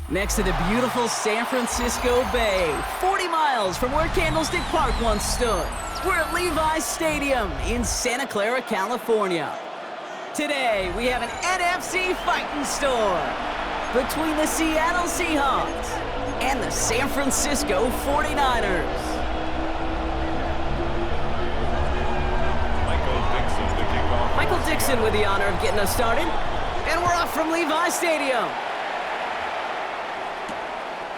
Next to the beautiful San Francisco Bay, 40 miles from where Candlestick Park once stood. We're at Levi's Stadium in Santa Clara, California. Today, we have an NFC fighting store between the Seattle Seahawks and the San Francisco 49ers. Michael Dixon with the honor of getting us started. And we're off from Levi's Stadium.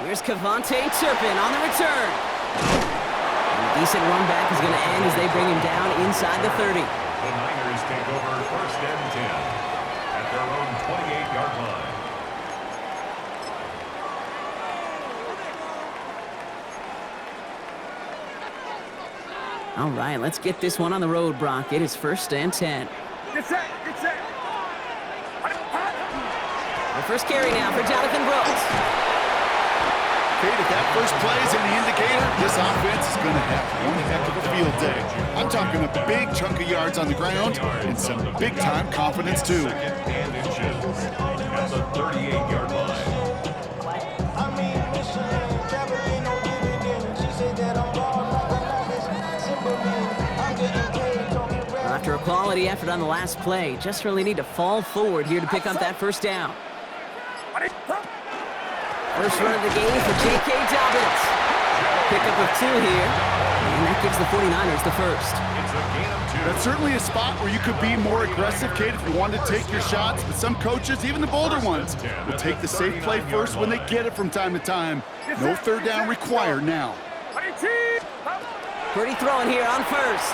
Here's Cavante Turpin on the return. And a decent run back is going to end as they bring him down inside the 30. The Niners take over 1st and 10 at their own 28-yard line. All right, let's get this one on the road, Brock. It is 1st and 10. Get set, get set. The first carry now for Jonathan Brooks. Kate, if that first play is any indicator, this offense is going to have one heck of a field day. I'm talking a big chunk of yards on the ground and some big-time confidence, too. And inches at the 38-yard line. After a quality effort on the last play, just really need to fall forward here to pick up that first down. First run of the game for J.K. Dobbins. Pickup of 2 here, and that gives the 49ers the first. It's a gain of 2. That's certainly a spot where you could be more aggressive, Kate, if you wanted to take your shots. But some coaches, even the bolder ones, will take the safe play first when they get it from time to time. No third down required now. Pretty throwing here on first.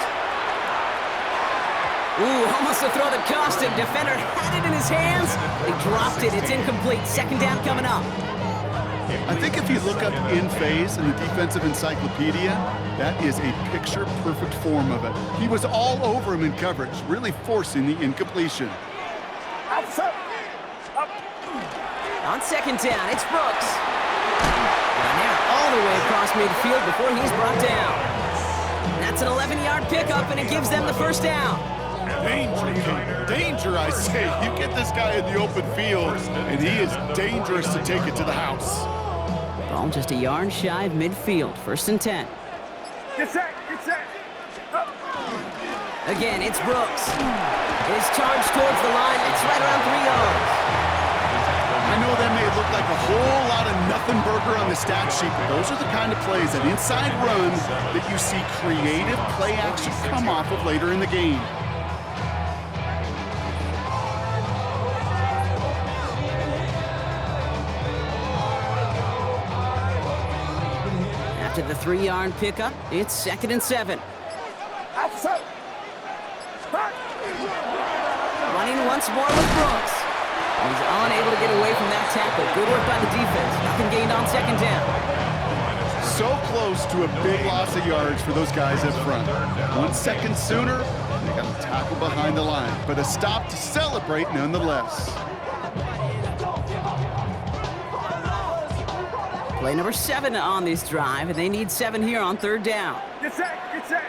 Ooh, almost a throw that cost him. Defender had it in his hands. He dropped it. It's incomplete. Second down coming up. I think if you look up in phase in the defensive encyclopedia, that is a picture-perfect form of it. He was all over him in coverage, really forcing the incompletion. On second down, it's Brooks. And they're all the way across midfield before he's brought down. That's an 11-yard pickup, and it gives them the first down. Danger, danger, I say. You get this guy in the open field, and he is dangerous to take it to the house. Ball just a yard shy of midfield. First and 10. Get set, get set. Again, it's Brooks. His charge towards the line. It's right around 3 yards. I know that may look like a whole lot of nothing burger on the stat sheet, but those are the kind of plays, that inside run, that you see creative play action come off of later in the game. After the 3-yard pickup, it's second and 7. Running once more with Brooks. He's unable to get away from that tackle. Good work by the defense. Nothing gained on second down. So close to a big loss of yards for those guys up front. 1 second sooner, they got a tackle behind the line, but a stop to celebrate nonetheless. Play number 7 on this drive, and they need 7 here on third down. Get set, get set.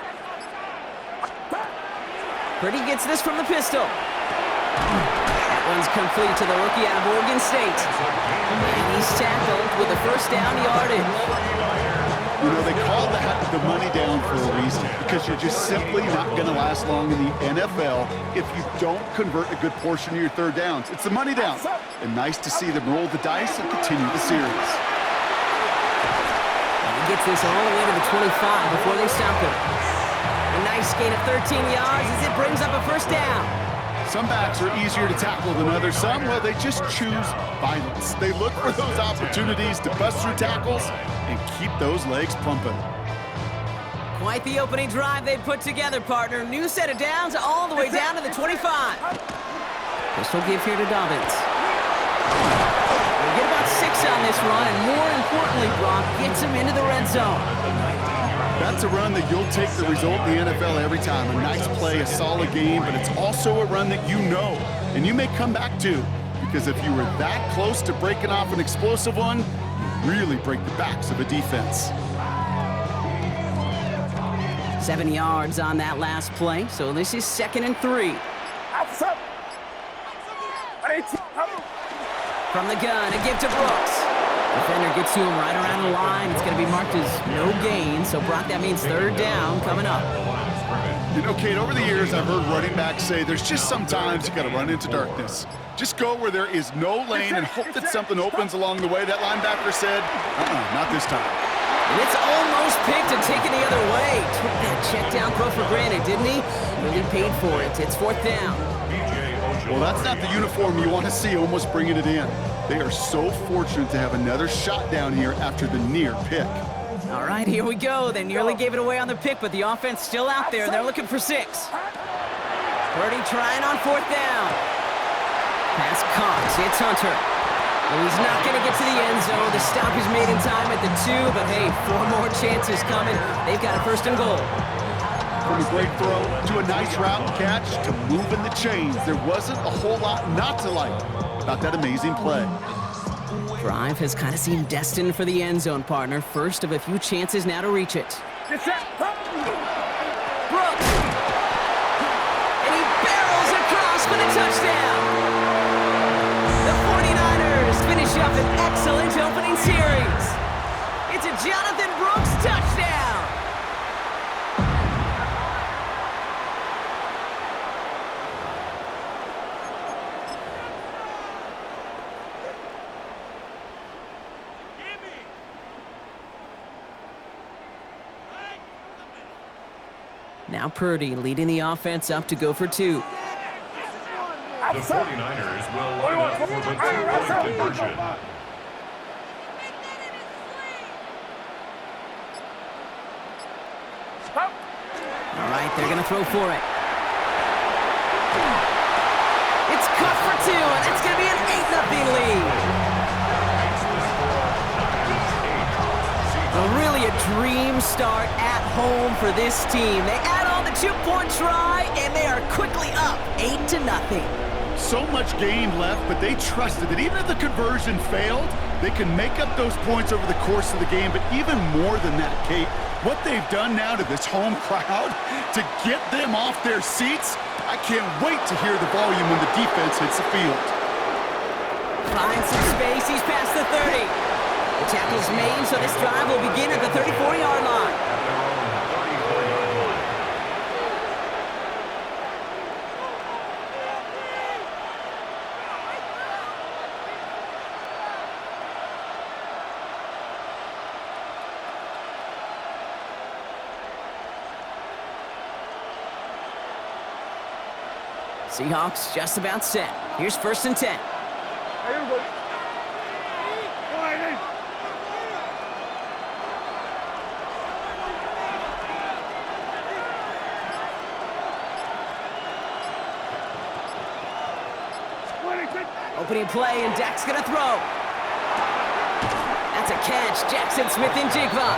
Purdy gets this from the pistol. That one's complete to the rookie out of Oregon State. And he's tackled with the first down yardage. You know, they call that the money down for a reason, because you're just simply not going to last long in the NFL if you don't convert a good portion of your third downs. It's the money down. And nice to see them roll the dice and continue the series. And he gets this all the way to the 25 before they stop him. A nice gain of 13 yards as it brings up a first down. Some backs are easier to tackle than others. Some, well, they just choose violence. They look for those opportunities to bust through tackles and keep those legs pumping. Quite the opening drive they put together, partner. New set of downs all the way down to the 25. Pistol give here to Dobbins. We'll get about 6 on this run, and more importantly, Brock gets him into the red zone. That's a run that you'll take the result in the NFL every time. A nice play, a solid game, but it's also a run that you know and you may come back to, because if you were that close to breaking off an explosive one, you really break the backs of a defense. 7 yards on that last play, so this is second and 3. From the gun, a give to Brooks. Defender gets to him right around the line. It's going to be marked as no gain, so Brock, that means third down coming up. You know, Kate, over the years, I've heard running backs say there's just sometimes you got to run into darkness. Just go where there is no lane and hope that something opens along the way. That linebacker said, not this time. And it's almost picked and taken the other way. Took that check down throw for granted, didn't he? Really paid for it. It's fourth down. Well, that's not the uniform you want to see almost bringing it in. They are so fortunate to have another shot down here after the near pick. All right, here we go. They nearly gave it away on the pick, but the offense still out there. They're looking for 6. Purdy trying on fourth down. Pass caught. It's Hunter. Well, he's not going to get to the end zone. The stop is made in time at the 2, but hey, 4 more chances coming. They've got a first and goal. From a great throw to a nice route and catch to moving the chains, there wasn't a whole lot not to like about that amazing play. Drive has kind of seemed destined for the end zone, partner. First of a few chances now to reach it. Get set. Brooks! And he barrels across for the touchdown! The 49ers finish up an excellent opening series. It's a Jonathan Brooks touchdown! Now Purdy leading the offense up to go for 2. The 49ers will line up for the two-point conversion. All right, they're going to throw for it. It's cut for 2, and it's going to be an 8-0 lead. Really a dream start at home for this team. They add on the 2-point try, and they are quickly up 8-0. So much game left, but they trusted that even if the conversion failed, they can make up those points over the course of the game. But even more than that, Kate, what they've done now to this home crowd to get them off their seats, I can't wait to hear the volume when the defense hits the field. Finds some space. He's past the 30. The tackle's made, so this drive will begin at the 34-yard line. Seahawks just about set. Here's 1st and 10. Opening play, and Dak's gonna throw. That's a catch. Jackson Smith-Njigba.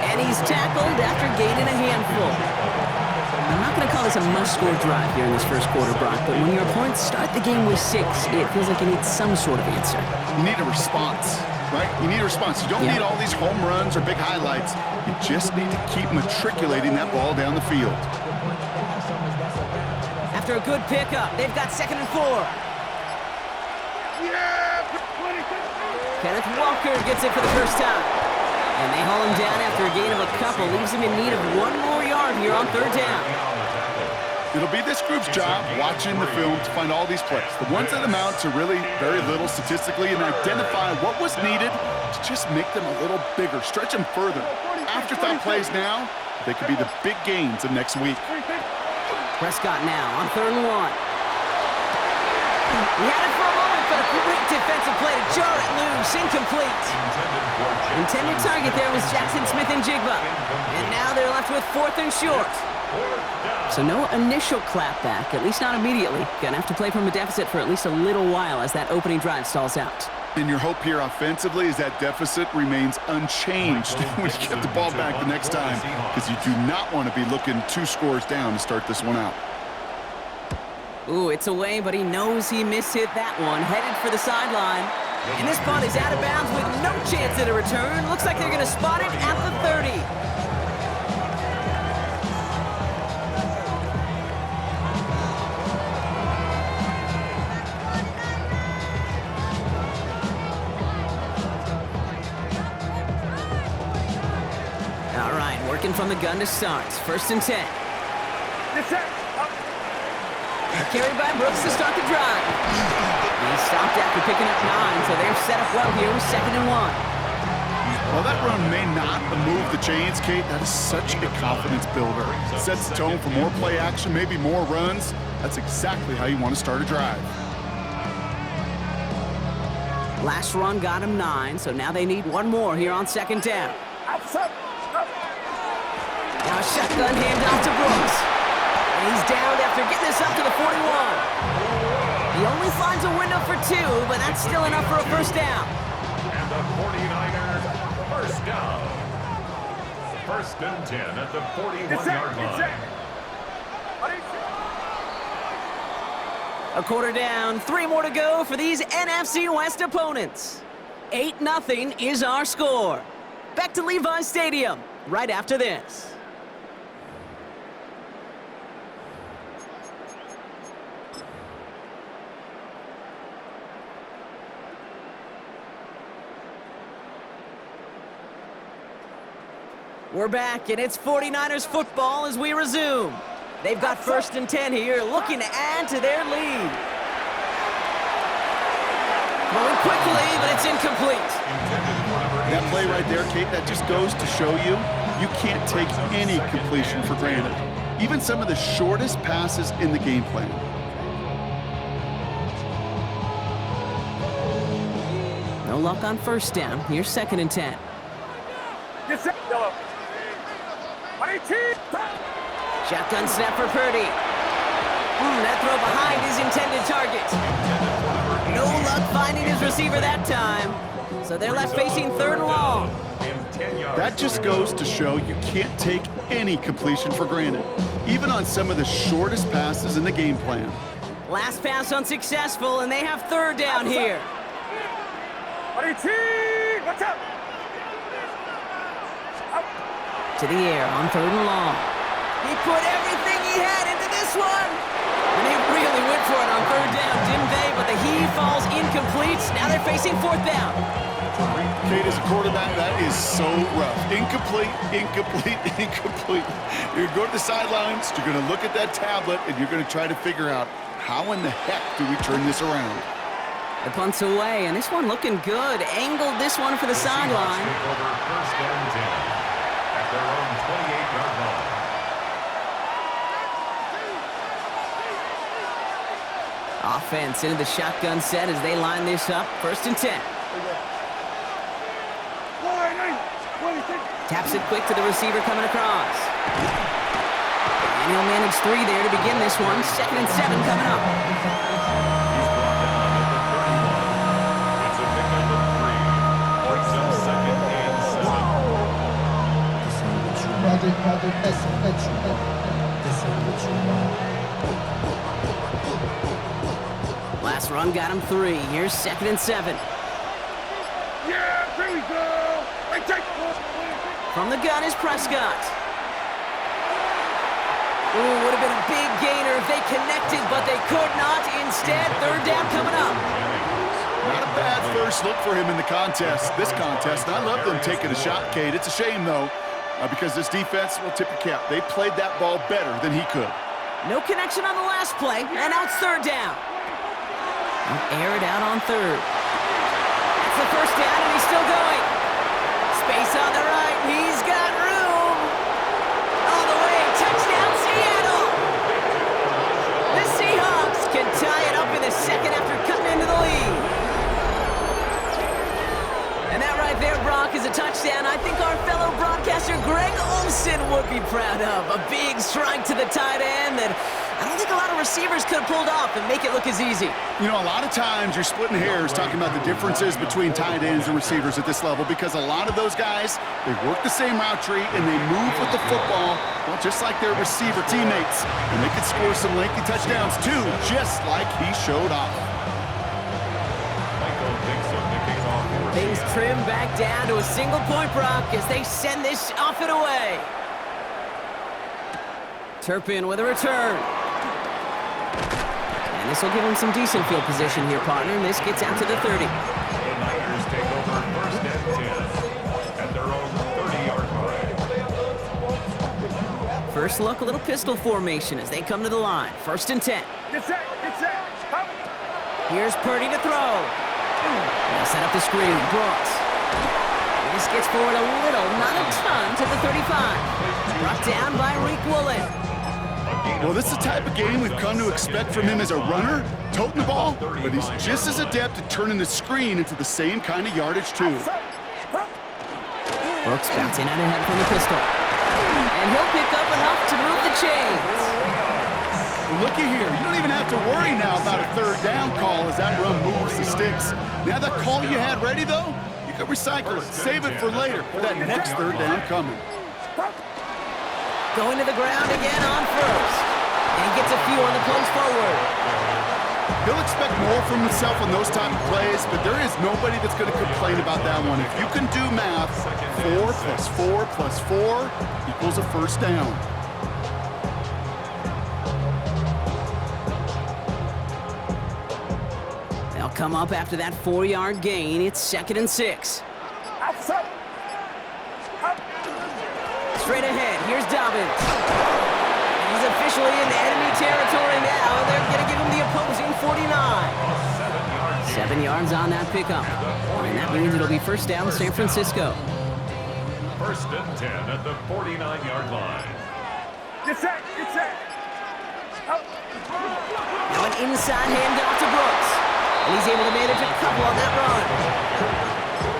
And he's tackled after gaining a handful. I'm not gonna call this a must-score drive here in this first quarter, Brock, but when your opponents start the game with 6, it feels like you need some sort of answer. You need a response, right? You need a response. You don't need all these home runs or big highlights. You just need to keep matriculating that ball down the field. After a good pickup, they've got 2nd and 4. Kenneth Walker gets it for the first time. And they haul him down after a gain of a couple. Leaves him in need of 1 more yard here on 3rd down. It'll be this group's job watching the film to find all these plays. The ones that amount to really very little statistically, and identify what was needed to just make them a little bigger, stretch them further. Afterthought plays now, they could be the big gains of next week. Prescott now on 3rd and 1. He had it for a moment, but a great defensive play to jar it loose. Incomplete. Intended target there was Jackson Smith-Njigba. And now they're left with 4th and short. So no initial clapback, at least not immediately. Gonna have to play from a deficit for at least a little while as that opening drive stalls out. And your hope here offensively is that deficit remains unchanged when you get the ball back the next time, because you do not want to be looking 2 scores down to start this one out. Ooh, it's away, but he knows he mishit that one. Headed for the sideline. And this punt is out of bounds with no chance at a return. Looks like they're going to spot it at the 30. All right, working from the gun to start. 1st and 10. Carried by Brooks to start the drive. He stopped after picking up 9, so they're set up well here with 2nd and 1. While that run may not move the chains, Kate, that is such a confidence builder. It sets the tone for more play action, maybe more runs. That's exactly how you want to start a drive. Last run got him 9, so now they need 1 more here on 2nd down. Now a shotgun handoff to Brooks. And he's downed after getting this up to the 41. He only finds a window for 2, but that's still enough for a 1st down. And the 49ers, 1st down. 1st and 10 at the 41-yard line. A quarter down, 3 more to go for these NFC West opponents. 8-0 is our score. Back to Levi Stadium right after this. We're back, and it's 49ers football as we resume. They've got 1st and 10 here, looking to add to their lead. Throwing quickly, but it's incomplete. That play right there, Kate, that just goes to show you, you can't take any completion for granted. even some of the shortest passes in the game plan. No luck on first down. Here's 2nd and 10. Get set. Yellow. Shotgun snap for Purdy. That throw behind his intended target. No luck finding his receiver that time. So they're left facing 3rd and long. That just goes to show you can't take any completion for granted, even on some of the shortest passes in the game plan. Last pass unsuccessful, and they have 3rd down here. What's up? To the air on 3rd and long. He put everything he had into this one. And they really went for it on 3rd down, didn't they? But the heave falls incomplete. Now they're facing 4th down. Kate, as a quarterback, that is so rough. Incomplete, incomplete, incomplete. You're going to go to the sidelines, you're going to look at that tablet, and you're going to try to figure out how in the heck do we turn this around. The punt's away, and this one looking good. Angled this one for the sideline. Over 1st and 10 at their own 28-yard line. Offense into the shotgun set as they line this up. 1st and 10. Taps it quick to the receiver coming across. And he'll manage 3 there to begin this one. 2nd and 7 coming up. He's brought down at the 31. It's a pickup of 3. Brings up 2nd and 7. Last run got him 3. Here's 2nd and 7. Yeah, there we go. From the gun is Prescott. Ooh, would have been a big gainer if they connected, but they could not. Instead, 3rd down coming up. Not a bad first look for him in the contest, this contest. And I love them taking a shot, Kate. It's a shame, though, because this defense will tip your cap. They played that ball better than he could. No connection on the last play, and now it's 3rd down. They'll air it out on 3rd. That's the 1st down, and he's still going. Space on the right. He's got room. All the way. Touchdown, Seattle. The Seahawks can tie it up in the 2nd after cutting into the lead. And that right there, Brock, is a touchdown I think our fellow broadcaster Greg Olsen would be proud of. A big strike to the tight end that I don't think a lot of receivers could have pulled off and make it look as easy. You know, a lot of times you're splitting hairs talking about the differences between tight ends and receivers at this level because a lot of those guys, they work the same route tree and they move with the football, well, just like their receiver teammates. And they could score some lengthy touchdowns too, just like he showed off. Things trim back down to a single point, Brock, as they send this off and away. Turpin with a return. And this will give him some decent field position here, partner. And this gets out to the 30. The Niners take over 1st and 10 at their own 30-yard line. First look, a little pistol formation as they come to the line. 1st and 10. Get set. Hop. Here's Purdy to throw. They'll set up the screen. Brooks. This gets forward a little, not a ton, to the 35. Brought down by Reek Woolen. Well, this is the type of game we've come to expect from him as a runner, toting the ball, but he's just as adept at turning the screen into the same kind of yardage, too. Brooks bouncing out ahead from the pistol. And he'll pick up enough to move the chains. Well, looky here. You don't even have to worry now about a 3rd down call as that run moves the sticks. Now that call you had ready, though, you can recycle it. Save it for later for that next 3rd down coming. Going to the ground again on 1st. And he gets a few on the plays forward. He'll expect more from himself on those type of plays, but there is nobody that's going to complain about that one. If you can do math, 4 plus 4 plus 4 equals a 1st down. They'll come up after that 4-yard gain. It's 2nd and 6. Outside. Straight ahead, here's Dobbins. He's officially in enemy territory now. They're going to give him the opposing 49. 7 yards on that pickup. And that means it'll be 1st down San Francisco. 1st and 10 at the 49-yard line. Get set. Get set. Out. Now an inside handoff to Brooks. And he's able to manage a couple on that run.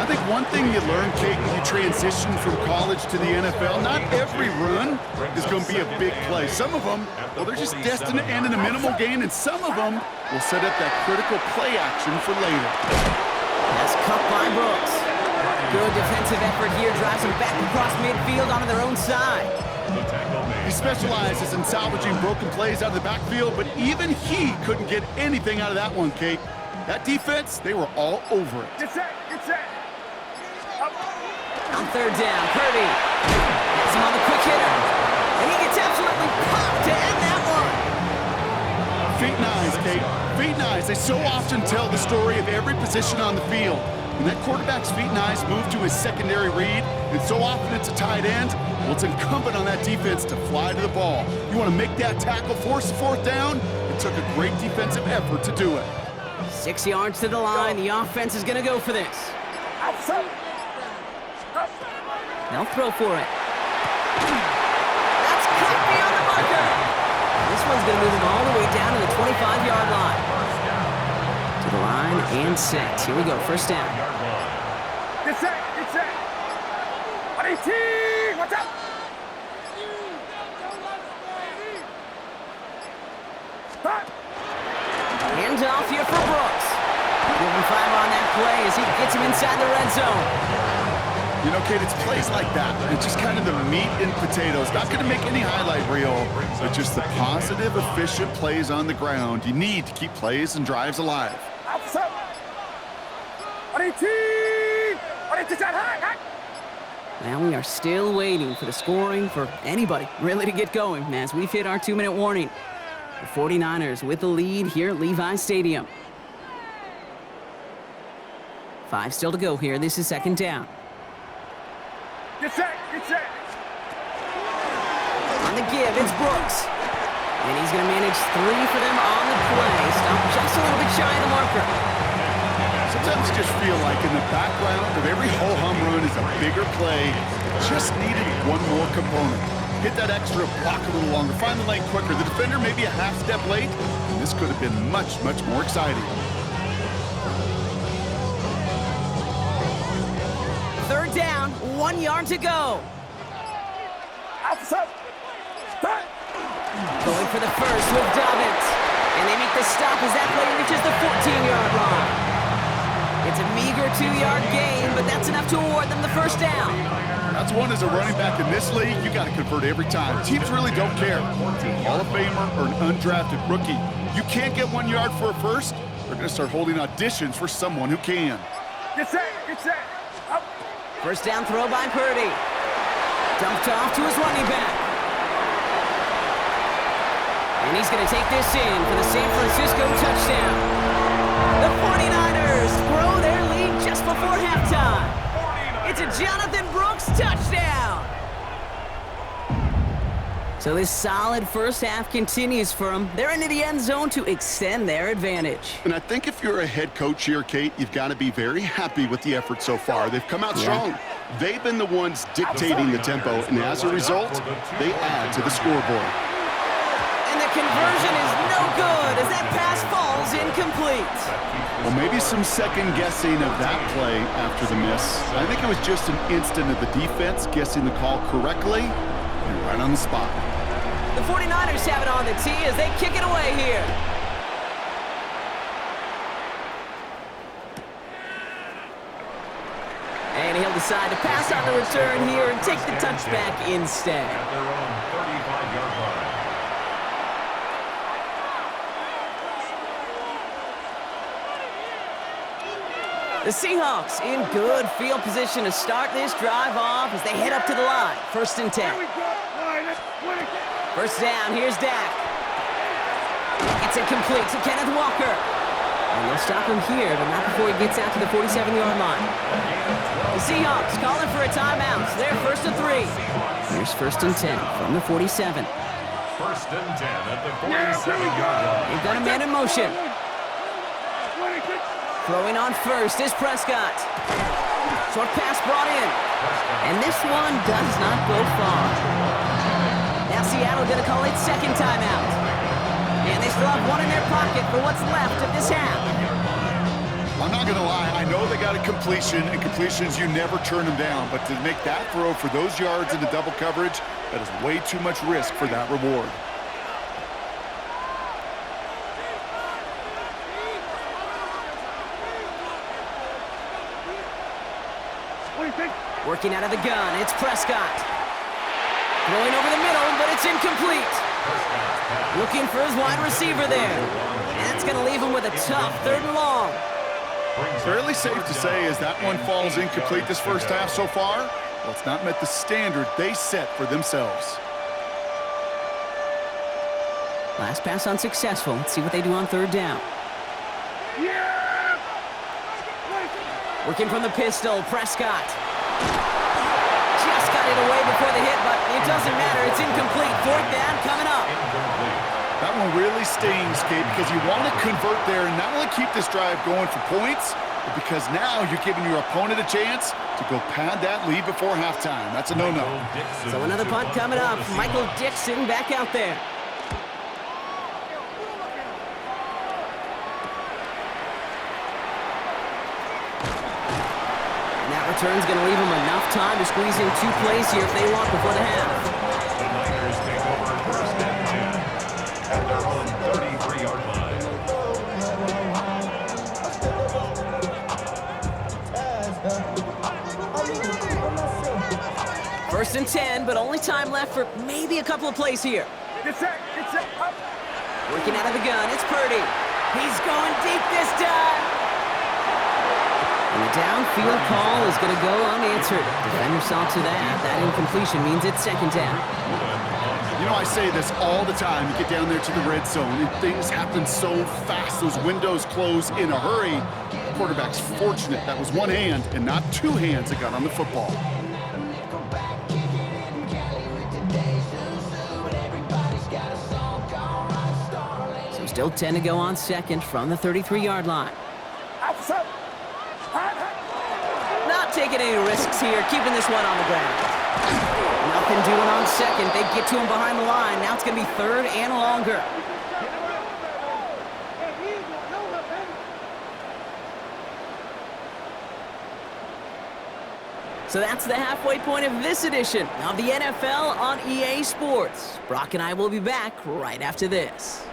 I think one thing you learn, Kate, when you transition from college to the NFL, not every run is going to be a big play. Some of them, well, they're just destined to end in a minimal gain, and some of them will set up that critical play action for later. That's cut by Brooks. Good defensive effort here drives them back across midfield onto their own side. He specializes in salvaging broken plays out of the backfield, but even he couldn't get anything out of that one, Kate. That defense, they were all over it. Get set. Get set. Out. On third down, Purdy has him on the quick hitter. And he gets absolutely popped to end that one. Feet and eyes, Kate. Feet and eyes. They so often tell the story of every position on the field. When that quarterback's feet and eyes move to his secondary read, and so often it's a tight end, well, it's incumbent on that defense to fly to the ball. You want to make that tackle, force the fourth down? It took a great defensive effort to do it. 6 yards to the line. The offense is going to go for this. Outside. Out. They'll throw for it. That's caught beyond the marker. This one's going to move him all the way down to the 25-yard line. To the line and set. Here we go. First down. Get set. Get set. 18. What's up? Stop. Hands off here for Brooks. Give him 5 on that play as he gets him inside the red zone. You know, Kate, it's plays like that. It's just kind of the meat and potatoes. Not going to make any highlight reel, but just the positive, efficient plays on the ground. You need to keep plays and drives alive. Outside. 18. 18. High. Now we are still waiting for the scoring for anybody really to get going as we've hit our 2-minute warning. The 49ers with the lead here at Levi Stadium. 5 still to go here. This is second down. Get set. Get set. On the give, it's Brooks. And he's going to manage 3 for them on the play. Stop just a little bit shy of the marker. Sometimes you just feel like in the background of every ho-hum run is a bigger play. Just needed one more component. Hit that extra block a little longer. Find the lane quicker. The defender may be a half step late, and this could have been much, much more exciting. Third down, 1 yard to go. Outside. Stop. Going for the first with Dobbins. And they make the stop as that play reaches the 14-yard line. It's a meager 2-yard gain, but that's enough to award them the first down. That's one as a running back in this league, you got to convert every time. Teams really don't care. It's a Hall of Famer or an undrafted rookie. You can't get 1 yard for a first, they're going to start holding auditions for someone who can. Get set. Get set. Out. First down throw by Purdy. Dumped off to his running back. And he's going to take this in for the San Francisco touchdown. The 49ers grow their lead just before halftime. It's a Jonathan Brooks touchdown. So this solid first half continues for them. They're into the end zone to extend their advantage. And I think if you're a head coach here, Kate, you've got to be very happy with the effort so far. They've come out strong. They've been the ones dictating the tempo, and as a result, they add to the scoreboard. And the conversion is no good as that pass falls incomplete. Well, maybe some second guessing of that play after the miss. I think it was just an instant of the defense guessing the call correctly and right on the spot. The 49ers have it on the tee as they kick it away here. And he'll decide to pass on the return here and take the touchback instead. At their own 35-yard line. The Seahawks in good field position to start this drive off as they head up to the line. First and 10. Here we go. First down, here's Dak. It's incomplete to Kenneth Walker. And they'll stop him here, but not before he gets out to the 47-yard line. The Seahawks calling for a timeout. They're first and 3. Here's first and 10 from the 47. First and 10 at the 47-yard line. They've got a man in motion. Throwing on first is Prescott. Short pass brought in. And this one does not go far. Now Seattle going to call it second timeout. And they still have one in their pocket for what's left of this half. I'm not going to lie, I know they got a completion, and completions, you never turn them down. But to make that throw for those yards into double coverage, that is way too much risk for that reward. What do you think? Working out of the gun, it's Prescott. Throwing over the middle, but it's incomplete. Looking for his wide receiver there. And it's going to leave him with a tough 3rd and long. Fairly safe to say as that one falls incomplete this first half so far, well, it's not met the standard they set for themselves. Last pass unsuccessful. Let's see what they do on 3rd down. Yeah! Working from the pistol, Prescott. Just got it away before the hit, but it doesn't matter. It's incomplete. 4th down coming up. That one really stings, Kate, because you want to convert there and not only keep this drive going for points, but because now you're giving your opponent a chance to go pad that lead before halftime. That's a no-no. So another punt coming up. Michael Dixon back out there. And that return's going to leave them enough time to squeeze in 2 plays here if they want before the half. The Niners take over 1st and 10 at their own 33-yard line. 1st and 10, but only time left for maybe a couple of plays here. Get set, up. Working out of the gun, it's Purdy. He's going deep this time. And the downfield call is going to go unanswered. Defender saw to that. That incompletion means it's 2nd down. You know, I say this all the time. You get down there to the red zone, and things happen so fast. Those windows close in a hurry. The quarterback's fortunate that was one hand and not 2 hands that got on the football. So still 10 to go on 2nd from the 33-yard line. Outside. Not taking any risks here, keeping this one on the ground. Nothing doing on 2nd. They get to him behind the line. Now it's going to be 3rd and longer. So that's the halfway point of this edition of the NFL on EA Sports. Brock and I will be back right after this.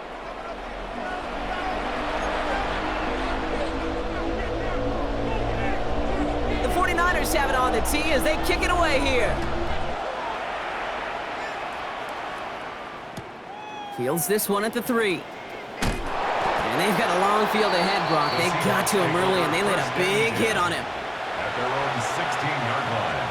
The 49ers have it on the tee as they kick it away here. Fields this one at the 3. And they've got a long field ahead, Brock. They got to him early, and they laid a big hit on him. At their own 16-yard line.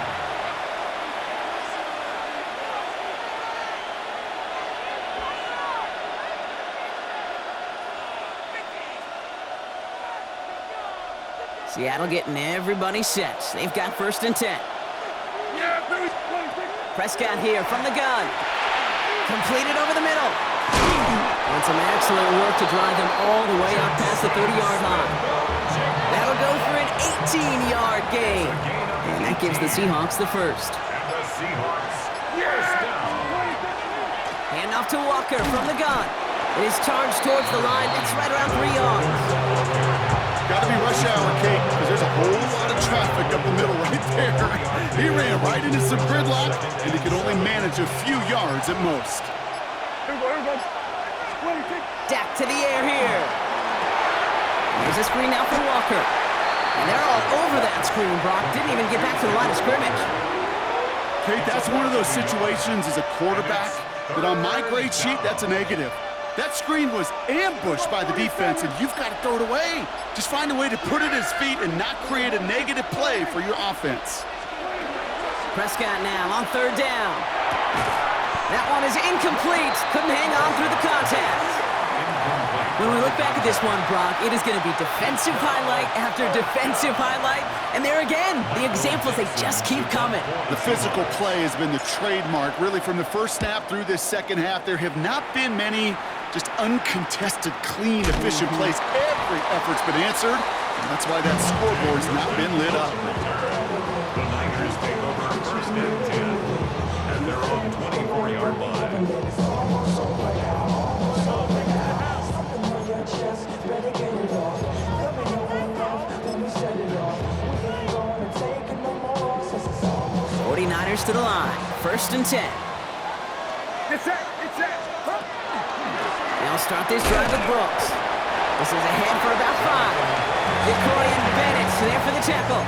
Seattle getting everybody set. They've got 1st and 10. Prescott here from the gun. Completed over the middle. And some excellent work to drive them all the way out past the 30-yard line. That'll go for an 18-yard gain. And that gives the Seahawks the 1st. And the Seahawks, first down. Handoff to Walker from the gun. It is charged towards the line. It's right around 3 yards. Got to be rush hour, Kate, because there's a whole lot of traffic up the middle right there. He ran right into some gridlock, and he could only manage a few yards at most. Dak to the air here. There's a screen now for Walker. And they're all over that screen, Brock. Didn't even get back to the line of scrimmage. Kate, that's one of those situations as a quarterback that on my grade sheet, that's a negative. That screen was ambushed by the defense, and you've got to throw it away. Just find a way to put it at his feet and not create a negative play for your offense. Prescott now on 3rd down. That one is incomplete. Couldn't hang on through the contact. When we look back at this one, Brock, it is going to be defensive highlight after defensive highlight. And there again, the examples, they just keep coming. The physical play has been the trademark. Really, from the first snap through this second half, there have not been many just uncontested, clean, efficient plays. Every effort's been answered, and that's why that scoreboard's not been lit up. The Niners take over 1st and 10 at their own 24-yard line. '49ers to the line. 1st and 10. Get set. Huh? They'll start this drive with Brooks. This is ahead for about 5. Victorian Bennett's there for the tackle.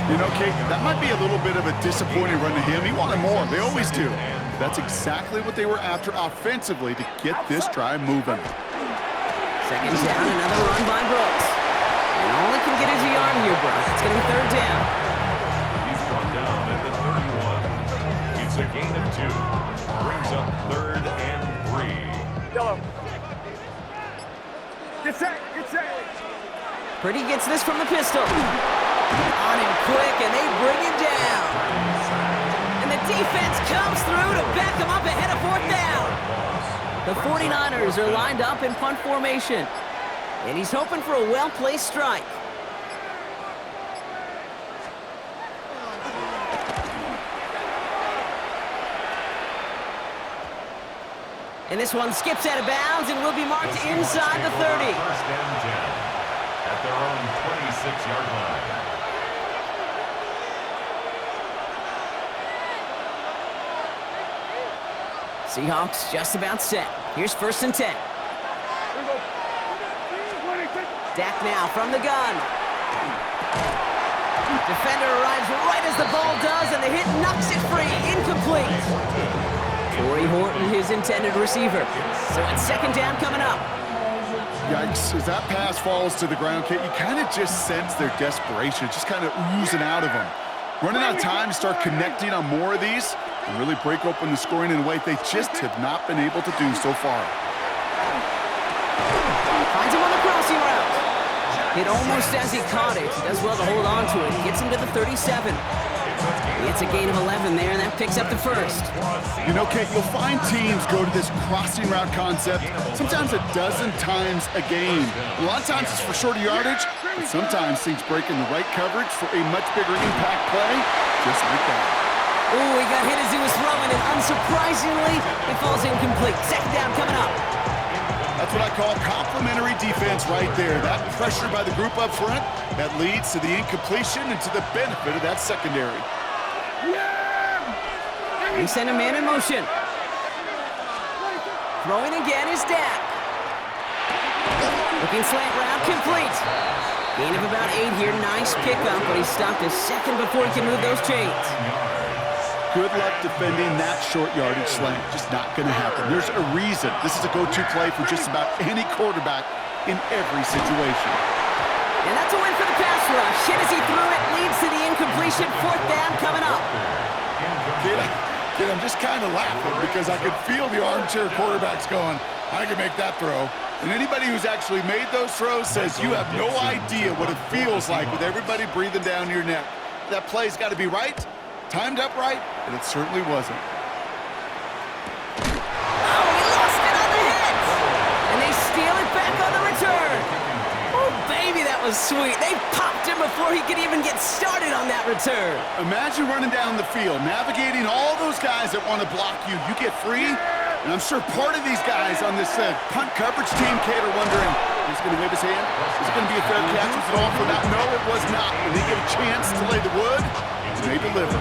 You know, Kate, that might be a little bit of a disappointing run to him. He wanted more. They always do. That's exactly what they were after offensively to get this drive moving. 2nd down, another run by Brooks. And all he can get is a yard here, Brock. It's going to be 3rd down. He's brought down at the 31. It's a gain of 2. Brings up 3rd and 3. Yellow. Get set. Purdy gets this from the pistol. On him quick, and they bring him down. And the defense comes through to back him up ahead of 4th down. The 49ers are lined up in punt formation. And he's hoping for a well-placed strike. And this one skips out of bounds and will be marked inside the 30. 1st and 10 at their own 26-yard line. Seahawks just about set. Here's 1st and 10. Dak now from the gun. Defender arrives right as the ball does, and the hit knocks it free. Incomplete. Torrey Horton, his intended receiver. So it's 2nd down coming up. Yikes, as that pass falls to the ground, Kate, you kind of just sense their desperation, just kind of oozing out of them. Running out of time to start connecting on more of these and really break open the scoring in a way they just have not been able to do so far. Finds him on the crossing route. Hit almost as he caught it. He does well to hold on to it. Gets him to the 37. It's a gain of 11 there, and that picks up the 1st. You know, Kate, you'll find teams go to this crossing route concept sometimes a dozen times a game. A lot of times it's for shorter yardage, but sometimes things break in the right coverage for a much bigger impact play, just like that. Ooh, he got hit as he was throwing, and unsurprisingly, it falls incomplete. 2nd down coming up. That's what I call complimentary defense right there. That pressure by the group up front, that leads to the incompletion and to the benefit of that secondary. He sent a man in motion. Throwing again is Dak. Looking slant route, complete. Gain of about 8 here. Nice pickup, but he stopped a second before he can move those chains. Good luck defending that short yardage slant. Just not going to happen. There's a reason. This is a go-to play for just about any quarterback in every situation. And that's a win for the pass rush. Hit as he threw it, leads to the incompletion. 4th down coming up. Kid, I'm just kind of laughing because I could feel the armchair quarterbacks going, I can make that throw. And anybody who's actually made those throws says you have no idea what it feels like with everybody breathing down your neck. That play's got to be right, timed up right, and it certainly wasn't. Oh, he lost it on the hit! And they steal it back on the return. Oh, baby, that was sweet. They popped him before he could even get started on that return. Imagine running down the field, navigating all those guys that want to block you. You get free, and I'm sure part of these guys on this punt coverage team, Kate, are wondering, is he going to wave his hand? Is it going to be a fair catch? Was it all for that? No, it was not. When they get a chance to lay the wood, they deliver.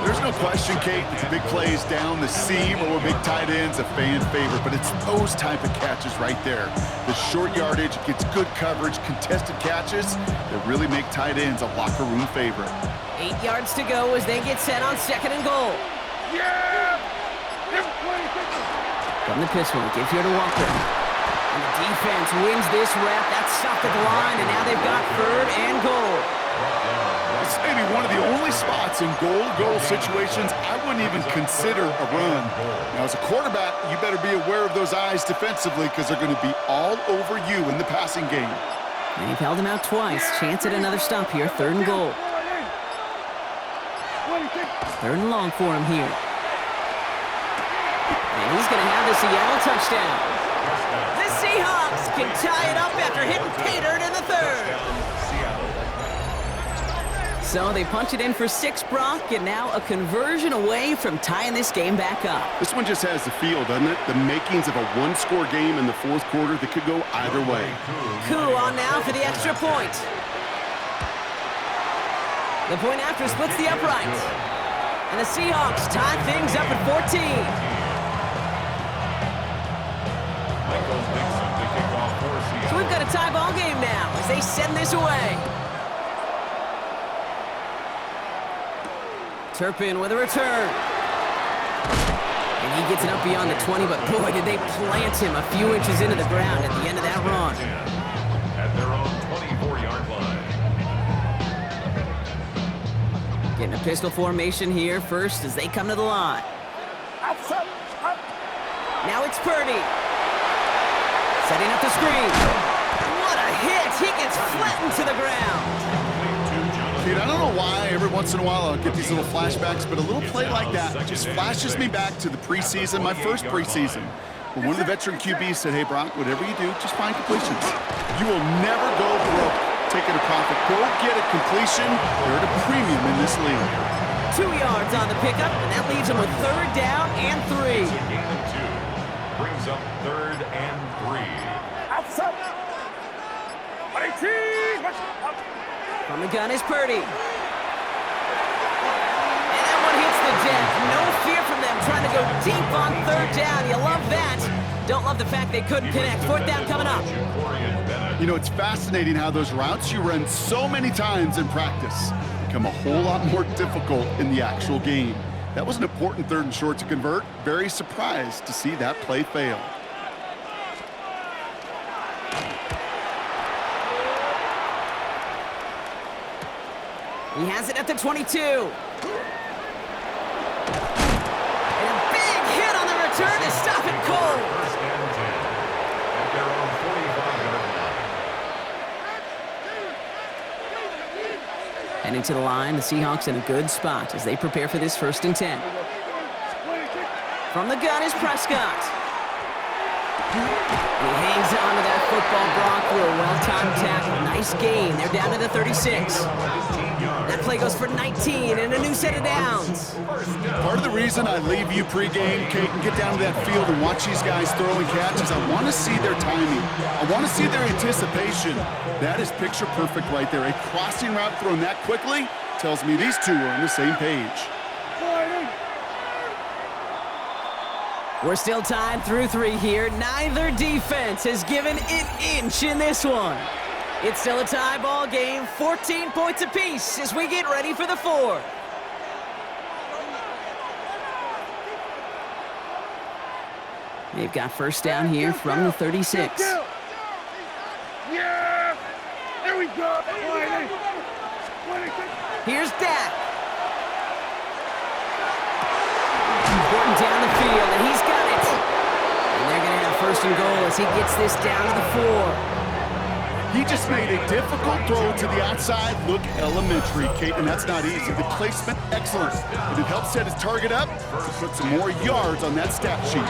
There's no question, Kate, it's big plays down the seam or big tight ends, a fan favorite, but it's those type of catches right there. The short yardage, gets good coverage, contested catches that really make tight ends a locker room favorite. 8 yards to go as they get set on 2nd and goal. Yeah! From the pistol, gives here to Walker. And the defense wins this rep. That's stopped at the line, and now they've got 3rd and goal. It's maybe one of the only spots in goal-to-goal situations I wouldn't even consider a run. Now, as a quarterback, you better be aware of those eyes defensively because they're going to be all over you in the passing game. And they've held him out twice. Chance at another stop here. 3rd and goal. 3rd and long for him here. And he's going to have the Seattle touchdown. The Seahawks can tie it up after hitting pay dirt in the 3rd. So they punch it in for 6, Brock, and now a conversion away from tying this game back up. This one just has the feel, doesn't it? The makings of a one-score game in the fourth quarter that could go either way. Koo on now for the extra point. The point after splits the uprights. And the Seahawks tie things up at 14. So we've got a tie ball game now as they send this away. Turpin with a return. And he gets it up beyond the 20, but boy, did they plant him a few inches into the ground at the end of that run. At their own 24-yard line. Getting a pistol formation here first as they come to the line. Now it's Purdy. Setting up the screen. What a hit! He gets flattened to the ground. Dude, I don't know why every once in a while I'll get these little flashbacks, but a little play like that just flashes me back to the preseason, my first preseason, where one of the veteran QBs said, hey, Brock, whatever you do, just find completions. You will never go broke taking a profit. Go get a completion. They're at a premium in this league. 2 yards on the pickup, and that leaves them with 3rd down and 3. It's a gain of 2. Brings up 3rd and 3. Outside. 18. From the gun is Purdy. And that one hits the deck. No fear from them trying to go deep on 3rd down. You love that. Don't love the fact they couldn't connect. 4th down coming up. You know, it's fascinating how those routes you run so many times in practice become a whole lot more difficult in the actual game. That was an important 3rd and short to convert. Very surprised to see that play fail. He has it at the 22. And a big hit on the return to stop it cold. 1st and 10. At their own 45-yard line. Heading to the line, the Seahawks in a good spot as they prepare for this 1st and 10. From the gun is Prescott. And he hangs on to that football, Brock, through a well-timed tackle. Nice gain. They're down to the 36. That play goes for 19 and a new set of downs. Part of the reason I leave you pregame, Kate, and get down to that field and watch these guys throw and catch is I want to see their timing. I want to see their anticipation. That is picture perfect right there. A crossing route thrown that quickly tells me these two are on the same page. We're still tied through 3 here. Neither defense has given an inch in this one. It's still a tie ball game, 14 points apiece as we get ready for the 4th. They've got 1st down here from the 36. Yeah! There we go! Here's Dak. Gordon down the field, and he's got it. And they're going to have 1st and goal as he gets this down to the 4. He just made a difficult throw to the outside look elementary, Kate, and that's not easy. The placement, excellent. But it helps set his target up to put some more yards on that stat sheet.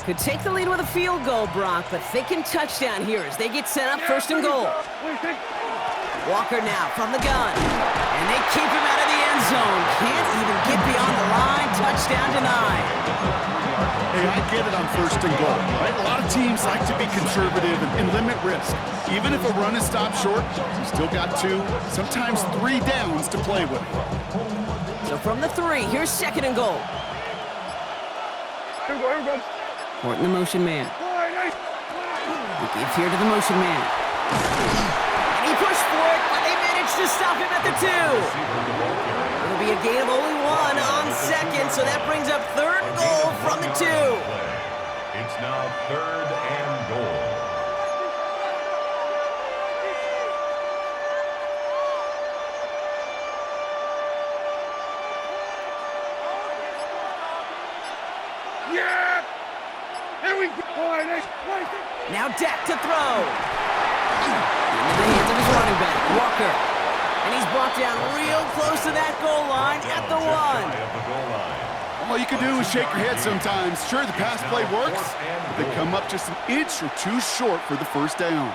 Could take the lead with a field goal, Brock, but thinking touchdown here as they get set up 1st and goal. Walker now from the gun. And they keep him out of the end zone. Can't even get beyond the line. Touchdown denied. Hey, I get it on 1st and goal, right? A lot of teams like to be conservative and limit risk. Even if a run is stopped short, you still got 2, sometimes 3 downs to play with. So from the 3, here's 2nd and goal. Here we go. Horton the motion man. He gives here to the motion man. And he pushed for it, but they managed to stop him at the 2. It'll be a gain of only 1 on 2nd, so that brings up 3rd and goal from the 2. It's now 3rd and goal. Yeah! Here we go! Now Dak to throw. Into the hands of his running back, Walker. And he's brought down real close to that goal line at the 1. All you can do is shake your head sometimes. Sure, the pass play works, but they come up just an inch or two short for the first down.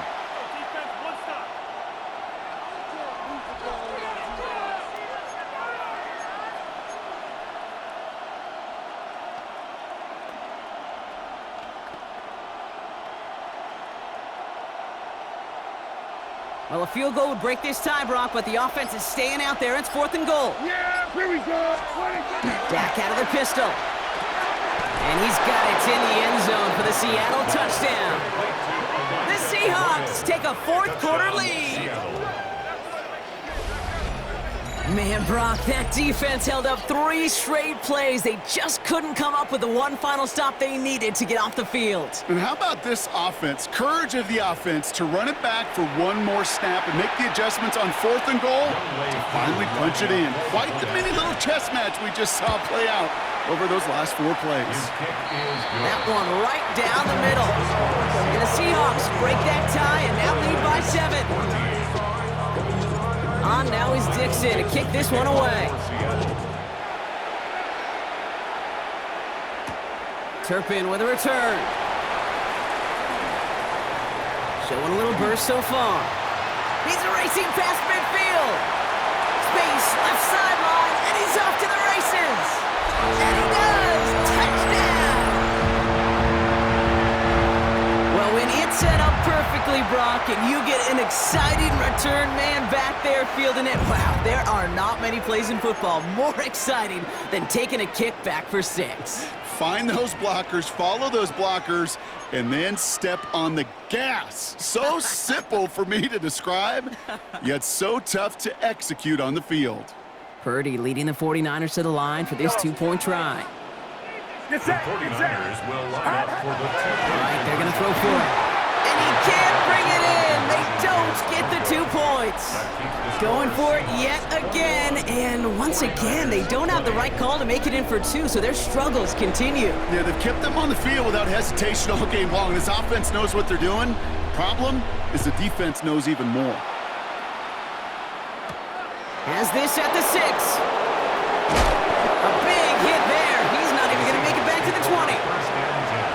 Well, a field goal would break this tie, Brock, but the offense is staying out there. It's 4th and goal. Yeah, here we go. Back out of the pistol. And he's got it in the end zone for the Seattle touchdown. The Seahawks take a 4th quarter lead. Man, Brock, that defense held up 3 straight plays. They just couldn't come up with the one final stop they needed to get off the field. And how about this offense? Courage of the offense to run it back for one more snap and make the adjustments on 4th and goal to finally punch it in. Quite the mini little chess match we just saw play out over those last 4 plays. That one right down the middle. And the Seahawks break that tie and now lead by 7. On now is Dixon to kick this one away. Turpin with a return. Showing a little burst so far. He's racing past midfield. Space, left sideline, and he's off to the races. And he does! Touchdown! Well, when it's set up perfectly, Brock, and you get an exciting return man back there fielding it, wow, there are not many plays in football more exciting than taking a kick back for 6. Find those blockers, follow those blockers, and then step on the gas. So simple for me to describe, yet so tough to execute on the field. Purdy leading the 49ers to the line for this 2-point try. The 49ers will line up for the 2. All right, they're going to throw for it. And he can't bring it in. They don't get the 2 points. Going for it yet again. And once again, they don't have the right call to make it in for 2, so their struggles continue. Yeah, they've kept them on the field without hesitation all game long. This offense knows what they're doing. The problem is the defense knows even more. Has this at the 6. A big hit there. He's not even going to make it back to the 20. First and 10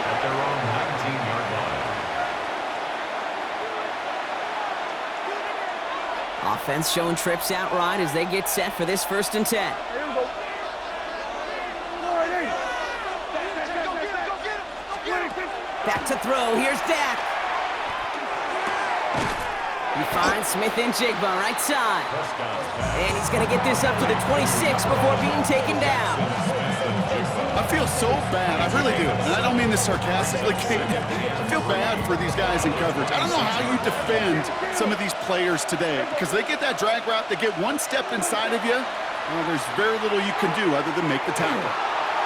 at their own 19-yard line. Offense showing trips out right as they get set for this 1st and 10. Back to throw. Here's Dak. He finds Smith and Jigba right side. And he's going to get this up to the 26 before being taken down. I feel so bad. I really do. And I don't mean this sarcastically. I feel bad for these guys in coverage. I don't know how you defend some of these players today because they get that drag route, they get one step inside of you. Well, there's very little you can do other than make the tackle.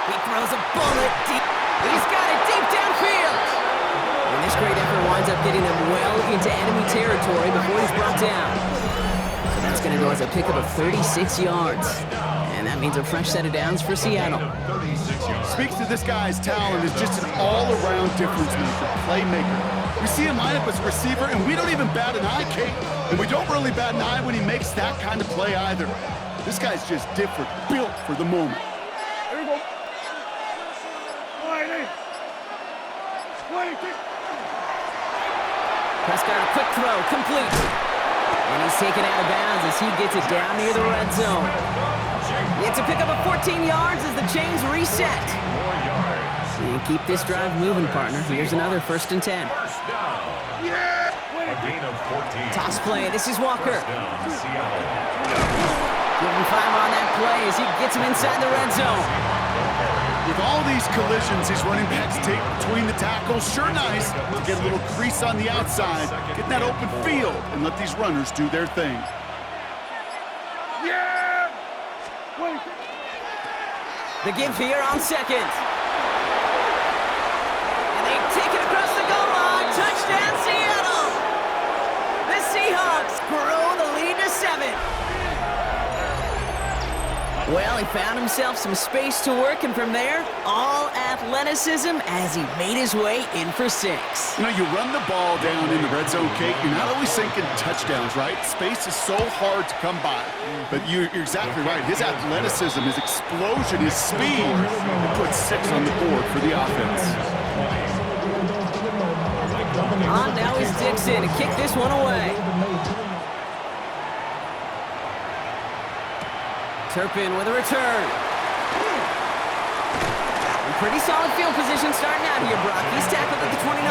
He throws a bullet deep. He's got it deep downfield. And this great effort winds up getting them well into enemy territory before he's brought down. So that's going to go as a pickup of 36 yards. And that means a fresh set of downs for Seattle. Speaks to this guy's talent as just an all-around difference maker, playmaker. We see him line up as a receiver, and we don't even bat an eye, Kate. And we don't really bat an eye when he makes that kind of play either. This guy's just different, built for the moment. Here we go. Prescott, a quick throw, complete. And he's taken out of bounds as he gets it down near the red zone. It's a pickup of 14 yards as the chains reset. And keep this drive moving, partner. Here's another 1st and 10. A gain of 14. Toss play. This is Walker. Down, Seattle. Giving 5 on that play as he gets him inside the red zone. With all these collisions, these running backs take between the tackles. Sure nice to get a little crease on the outside, get that open field, and let these runners do their thing. Yeah! The give here on 2nd. And they take it across the goal line. Touchdown, Seattle! The Seahawks grow the lead to 7. Well, he found himself some space to work, and from there, all athleticism as he made his way in for 6. You know, you run the ball down in the red zone, Kate, you're not always thinking touchdowns, right? Space is so hard to come by. But you're exactly right. His athleticism, his explosion, his speed, he put 6 on the board for the offense. On now is Dixon to kick this one away. Turpin with a return. Pretty solid field position starting out here, Brock. He's tackled at the 29.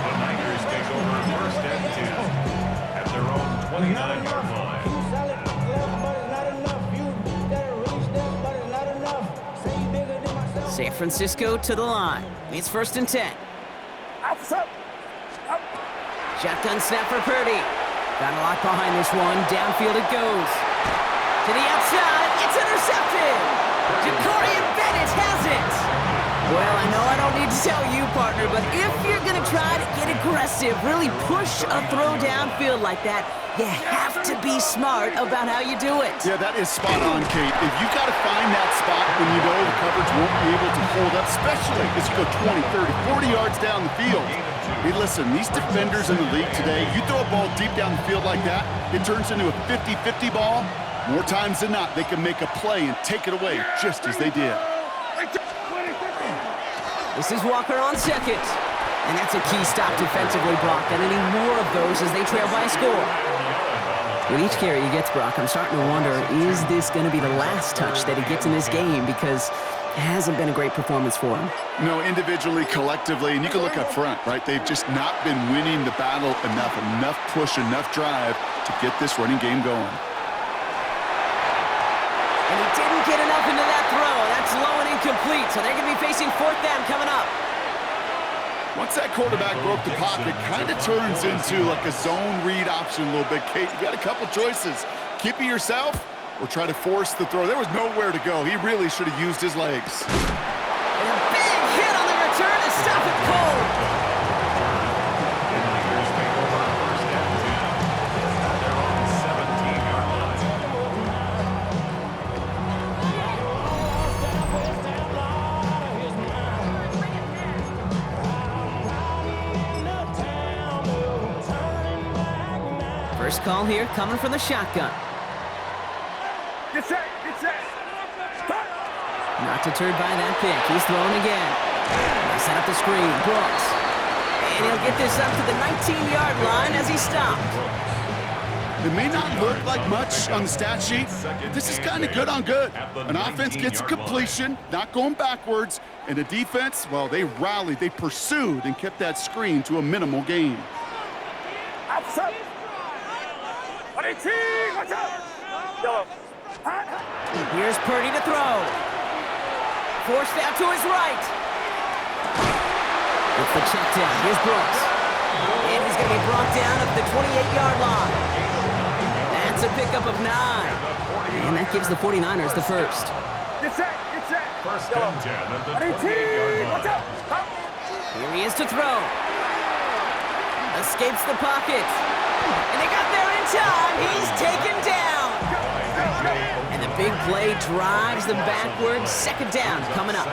The Niners take over first and 10 at their own 29-yard line. San Francisco to the line. It's first and 10. Shotgun snap for Purdy. Got a lot behind this one. Downfield it goes. To the outside. It's intercepted. Ja'Cory Bennett has it. Well, I know I don't need to tell you, partner, but if you're going to try to get aggressive, really push a throw downfield like that, you have to be smart about how you do it. Yeah, that is spot on, Kate. If you got to find that spot when you know the coverage won't be able to hold up, especially as you go 20, 30, 40 yards down the field. Hey, listen, these defenders in the league today, you throw a ball deep down the field like that, it turns into a 50-50 ball. More times than not, they can make a play and take it away just as they did. This is Walker on second. And that's a key stop defensively, Brock. And any more of those as they trail by a score. With each carry he gets, Brock, I'm starting to wonder, is this going to be the last touch that he gets in this game? Because it hasn't been a great performance for him. No, individually, collectively, and you can look up front, right? They've just not been winning the battle enough push, enough drive to get this running game going. And he didn't get enough into that throw. That's low and incomplete, so they're going to be facing 4th down coming up. Once that quarterback broke the pocket, kind of turns into like a zone read option a little bit. Kate, you got a couple choices. Keep it yourself or try to force the throw. There was nowhere to go. He really should have used his legs. And a big hit on the return to stop it cold. The Niners take over first and 10 at their own 17-yard line. First call here coming from the shotgun. Get set, get set. Not deterred by that pick. He's throwing again. They set up the screen. Brooks. And he'll get this up to the 19-yard line as he stopped. It may not look like much on the stat sheet, but this is kind of good on good. An offense gets a completion, not going backwards, and the defense, well, they rallied, they pursued, and kept that screen to a minimal gain. Outside. Watch out. Here's Purdy to throw. Forced out to his right. With the check down, here's Brooks. And he's going to be brought down at the 28-yard line. That's a pickup of 9. And that gives the 49ers the first. Get set, get set. First and 10 at the 28-yard Watch line. out. Here he is to throw. Escapes the pocket. And they got there in time. He's taken down. And the big play drives them backwards. Second down coming up.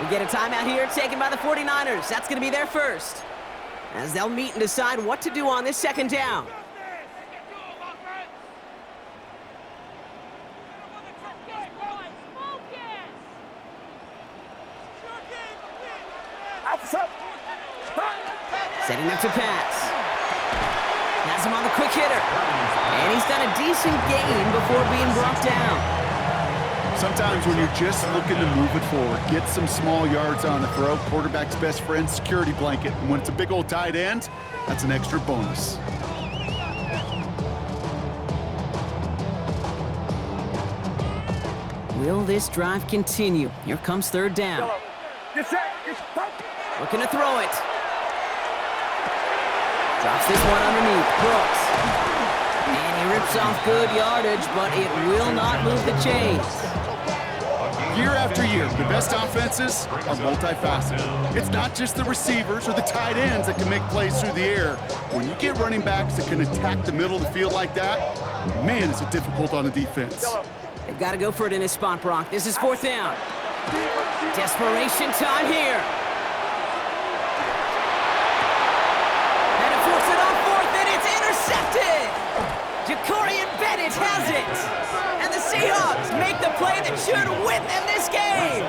We get a timeout here taken by the 49ers. That's going to be their first, as they'll meet and decide what to do on this second down. Setting up to pass. Has him on the quick hitter. And he's done a decent gain before being brought down. Sometimes when you're just looking to move it forward, get some small yards on the throw, quarterback's best friend, security blanket. And when it's a big old tight end, that's an extra bonus. Will this drive continue? Here comes third down. Get set, get set. Looking to throw it. Drops this one underneath. Brooks. And he rips off good yardage, but it will not move the chains. Year after year, the best offenses are multifaceted. It's not just the receivers or the tight ends that can make plays through the air. When you get running backs that can attack the middle of the field like that, man, is it difficult on the defense. They've got to go for it in his spot, Brock. This is 4th down. Desperation time here. And it forces it on 4th, and it's intercepted. Jacorian Bennett has it. And the Seahawks make the play that should win them this game.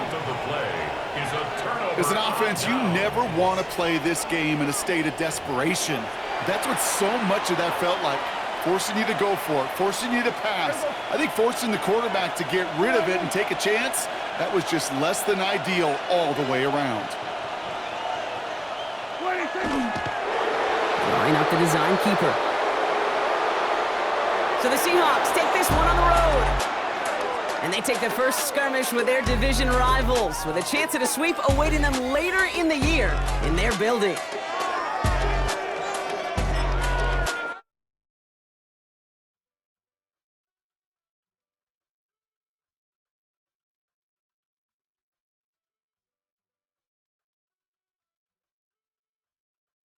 As an offense, you never want to play this game in a state of desperation. That's what so much of that felt like. Forcing you to go for it, forcing you to pass. I think forcing the quarterback to get rid of it and take a chance, that was just less than ideal all the way around. Line up the design keeper. So the Seahawks take this one on the road. And they take the first skirmish with their division rivals with a chance at a sweep awaiting them later in the year in their building.